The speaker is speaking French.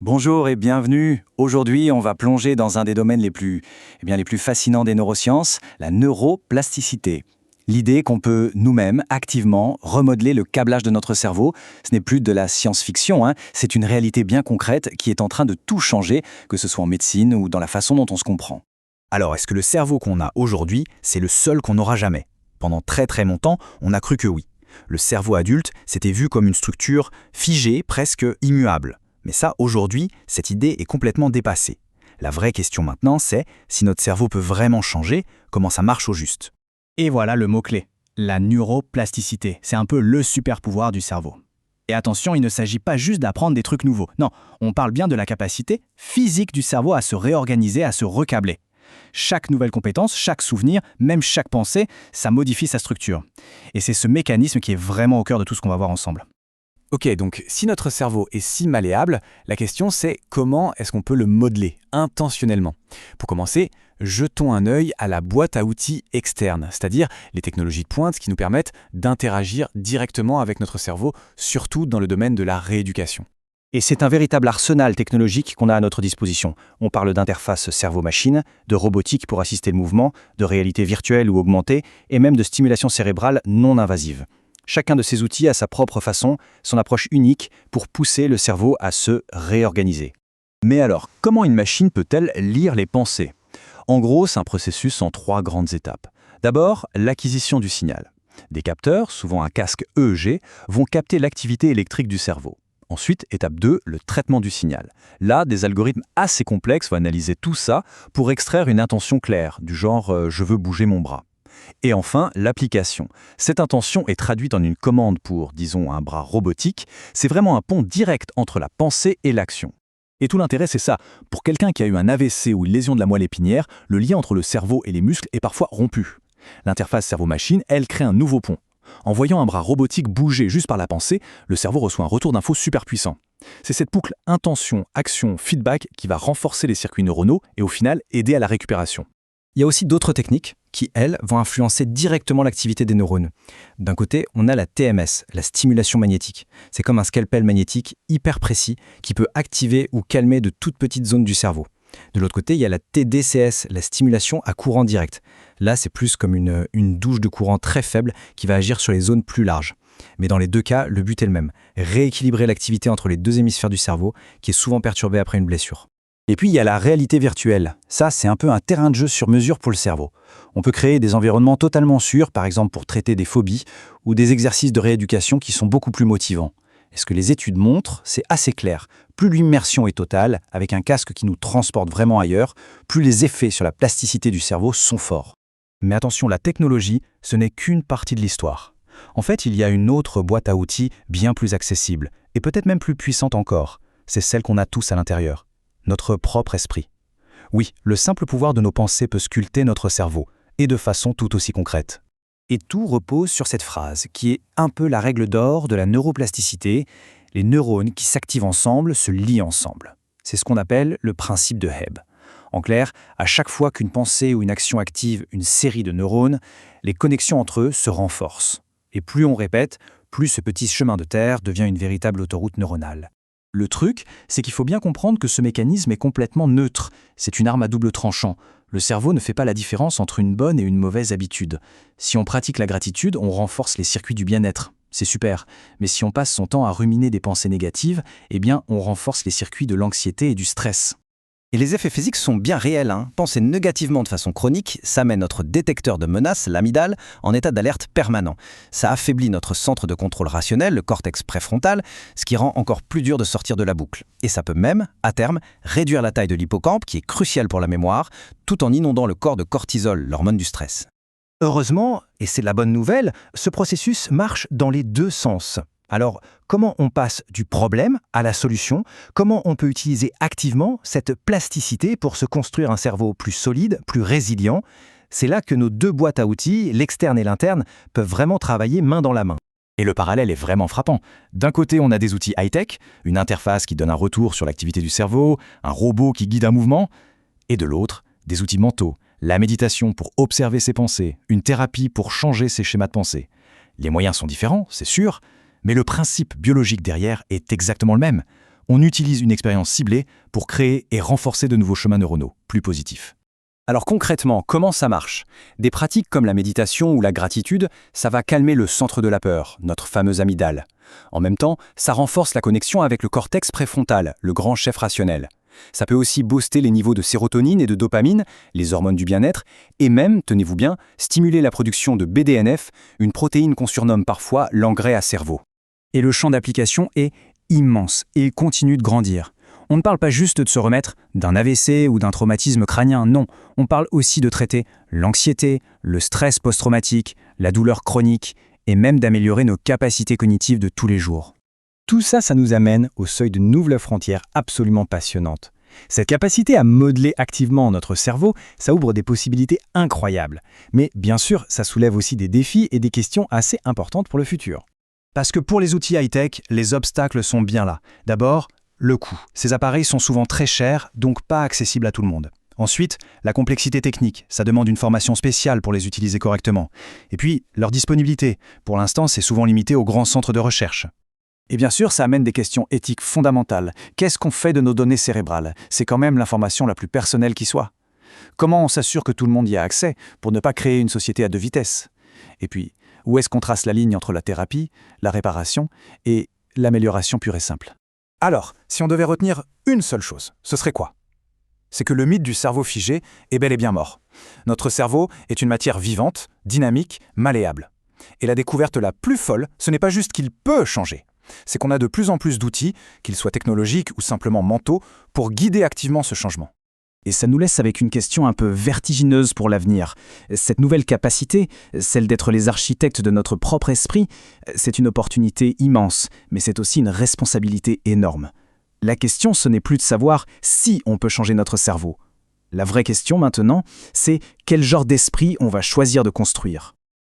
Bonjour et bienvenue. Aujourd'hui, on va plonger dans un des domaines les plus fascinants des neurosciences, la neuroplasticité. L'idée qu'on peut nous-mêmes, activement, remodeler le câblage de notre cerveau, ce n'est plus de la science-fiction, c'est une réalité bien concrète qui est en train de tout changer, que ce soit en médecine ou dans la façon dont on se comprend. Alors, est-ce que le cerveau qu'on a aujourd'hui, c'est le seul qu'on n'aura jamais? Pendant très longtemps, on a cru que oui. Le cerveau adulte, c'était vu comme une structure figée, presque immuable. Mais ça, aujourd'hui, cette idée est complètement dépassée. La vraie question maintenant, c'est si notre cerveau peut vraiment changer, comment ça marche au juste. Et voilà le mot-clé, la neuroplasticité. C'est un peu le super pouvoir du cerveau. Et attention, il ne s'agit pas juste d'apprendre des trucs nouveaux. Non, on parle bien de la capacité physique du cerveau à se réorganiser, à se recabler. Chaque nouvelle compétence, chaque souvenir, même chaque pensée, ça modifie sa structure. Et c'est ce mécanisme qui est vraiment au cœur de tout ce qu'on va voir ensemble. Ok, donc si notre cerveau est si malléable, la question c'est comment est-ce qu'on peut le modeler intentionnellement? Pour commencer, jetons un œil à la boîte à outils externe, c'est-à-dire les technologies de pointe qui nous permettent d'interagir directement avec notre cerveau, surtout dans le domaine de la rééducation. Et c'est un véritable arsenal technologique qu'on a à notre disposition. On parle d'interface cerveau-machine, de robotique pour assister le mouvement, de réalité virtuelle ou augmentée, et même de stimulation cérébrale non invasive. Chacun de ces outils a sa propre façon, son approche unique pour pousser le cerveau à se réorganiser. Mais alors, comment une machine peut-elle lire les pensées? En gros, c'est un processus en 3 grandes étapes. D'abord, l'acquisition du signal. Des capteurs, souvent un casque EEG, vont capter l'activité électrique du cerveau. Ensuite, étape 2, le traitement du signal. Là, des algorithmes assez complexes vont analyser tout ça pour extraire une intention claire, du genre « je veux bouger mon bras ». Et enfin, l'application. Cette intention est traduite en une commande pour, disons, un bras robotique. C'est vraiment un pont direct entre la pensée et l'action. Et tout l'intérêt, c'est ça. Pour quelqu'un qui a eu un AVC ou une lésion de la moelle épinière, le lien entre le cerveau et les muscles est parfois rompu. L'interface cerveau-machine, elle, crée un nouveau pont. En voyant un bras robotique bouger juste par la pensée, le cerveau reçoit un retour d'infos super puissant. C'est cette boucle intention, action, feedback qui va renforcer les circuits neuronaux et au final aider à la récupération. Il y a aussi d'autres techniques qui, elles, vont influencer directement l'activité des neurones. D'un côté, on a la TMS, la stimulation magnétique. C'est comme un scalpel magnétique hyper précis qui peut activer ou calmer de toutes petites zones du cerveau. De l'autre côté, il y a la TDCS, la stimulation à courant direct. Là, c'est plus comme une douche de courant très faible qui va agir sur les zones plus larges. Mais dans les deux cas, le but est le même, rééquilibrer l'activité entre les deux hémisphères du cerveau qui est souvent perturbée après une blessure. Et puis, il y a la réalité virtuelle. Ça, c'est un peu un terrain de jeu sur mesure pour le cerveau. On peut créer des environnements totalement sûrs, par exemple pour traiter des phobies, ou des exercices de rééducation qui sont beaucoup plus motivants. Et ce que les études montrent, c'est assez clair. Plus l'immersion est totale, avec un casque qui nous transporte vraiment ailleurs, plus les effets sur la plasticité du cerveau sont forts. Mais attention, la technologie, ce n'est qu'une partie de l'histoire. En fait, il y a une autre boîte à outils bien plus accessible, et peut-être même plus puissante encore. C'est celle qu'on a tous à l'intérieur. Notre propre esprit. Oui, le simple pouvoir de nos pensées peut sculpter notre cerveau, et de façon tout aussi concrète. Et tout repose sur cette phrase, qui est un peu la règle d'or de la neuroplasticité. Les neurones qui s'activent ensemble se lient ensemble. C'est ce qu'on appelle le principe de Hebb. En clair, à chaque fois qu'une pensée ou une action active une série de neurones, les connexions entre eux se renforcent. Et plus on répète, plus ce petit chemin de terre devient une véritable autoroute neuronale. Le truc, c'est qu'il faut bien comprendre que ce mécanisme est complètement neutre. C'est une arme à double tranchant. Le cerveau ne fait pas la différence entre une bonne et une mauvaise habitude. Si on pratique la gratitude, on renforce les circuits du bien-être. C'est super. Mais si on passe son temps à ruminer des pensées négatives, eh bien, on renforce les circuits de l'anxiété et du stress. Et les effets physiques sont bien réels. Penser négativement de façon chronique, ça met notre détecteur de menace, l'amygdale, en état d'alerte permanent. Ça affaiblit notre centre de contrôle rationnel, le cortex préfrontal, ce qui rend encore plus dur de sortir de la boucle. Et ça peut même, à terme, réduire la taille de l'hippocampe, qui est crucial pour la mémoire, tout en inondant le corps de cortisol, l'hormone du stress. Heureusement, et c'est la bonne nouvelle, ce processus marche dans les deux sens. Alors, comment on passe du problème à la solution? Comment on peut utiliser activement cette plasticité pour se construire un cerveau plus solide, plus résilient? C'est là que nos deux boîtes à outils, l'externe et l'interne, peuvent vraiment travailler main dans la main. Et le parallèle est vraiment frappant. D'un côté, on a des outils high-tech, une interface qui donne un retour sur l'activité du cerveau, un robot qui guide un mouvement, et de l'autre, des outils mentaux, la méditation pour observer ses pensées, une thérapie pour changer ses schémas de pensée. Les moyens sont différents, c'est sûr, mais le principe biologique derrière est exactement le même. On utilise une expérience ciblée pour créer et renforcer de nouveaux chemins neuronaux, plus positifs. Alors concrètement, comment ça marche? Des pratiques comme la méditation ou la gratitude, ça va calmer le centre de la peur, notre fameuse amygdale. En même temps, ça renforce la connexion avec le cortex préfrontal, le grand chef rationnel. Ça peut aussi booster les niveaux de sérotonine et de dopamine, les hormones du bien-être, et même, tenez-vous bien, stimuler la production de BDNF, une protéine qu'on surnomme parfois l'engrais à cerveau. Et le champ d'application est immense et il continue de grandir. On ne parle pas juste de se remettre d'un AVC ou d'un traumatisme crânien, non. On parle aussi de traiter l'anxiété, le stress post-traumatique, la douleur chronique et même d'améliorer nos capacités cognitives de tous les jours. Tout ça, ça nous amène au seuil de nouvelles frontières absolument passionnantes. Cette capacité à modeler activement notre cerveau, ça ouvre des possibilités incroyables. Mais bien sûr, ça soulève aussi des défis et des questions assez importantes pour le futur. Parce que pour les outils high-tech, les obstacles sont bien là. D'abord, le coût. Ces appareils sont souvent très chers, donc pas accessibles à tout le monde. Ensuite, la complexité technique. Ça demande une formation spéciale pour les utiliser correctement. Et puis, leur disponibilité. Pour l'instant, c'est souvent limité aux grands centres de recherche. Et bien sûr, ça amène des questions éthiques fondamentales. Qu'est-ce qu'on fait de nos données cérébrales? C'est quand même l'information la plus personnelle qui soit. Comment on s'assure que tout le monde y a accès pour ne pas créer une société à deux vitesses? Et puis, où est-ce qu'on trace la ligne entre la thérapie, la réparation et l'amélioration pure et simple? Alors, si on devait retenir une seule chose, ce serait quoi? C'est que le mythe du cerveau figé est bel et bien mort. Notre cerveau est une matière vivante, dynamique, malléable. Et la découverte la plus folle, ce n'est pas juste qu'il peut changer, c'est qu'on a de plus en plus d'outils, qu'ils soient technologiques ou simplement mentaux, pour guider activement ce changement. Et ça nous laisse avec une question un peu vertigineuse pour l'avenir. Cette nouvelle capacité, celle d'être les architectes de notre propre esprit, c'est une opportunité immense, mais c'est aussi une responsabilité énorme. La question, ce n'est plus de savoir si on peut changer notre cerveau. La vraie question maintenant, c'est quel genre d'esprit on va choisir de construire.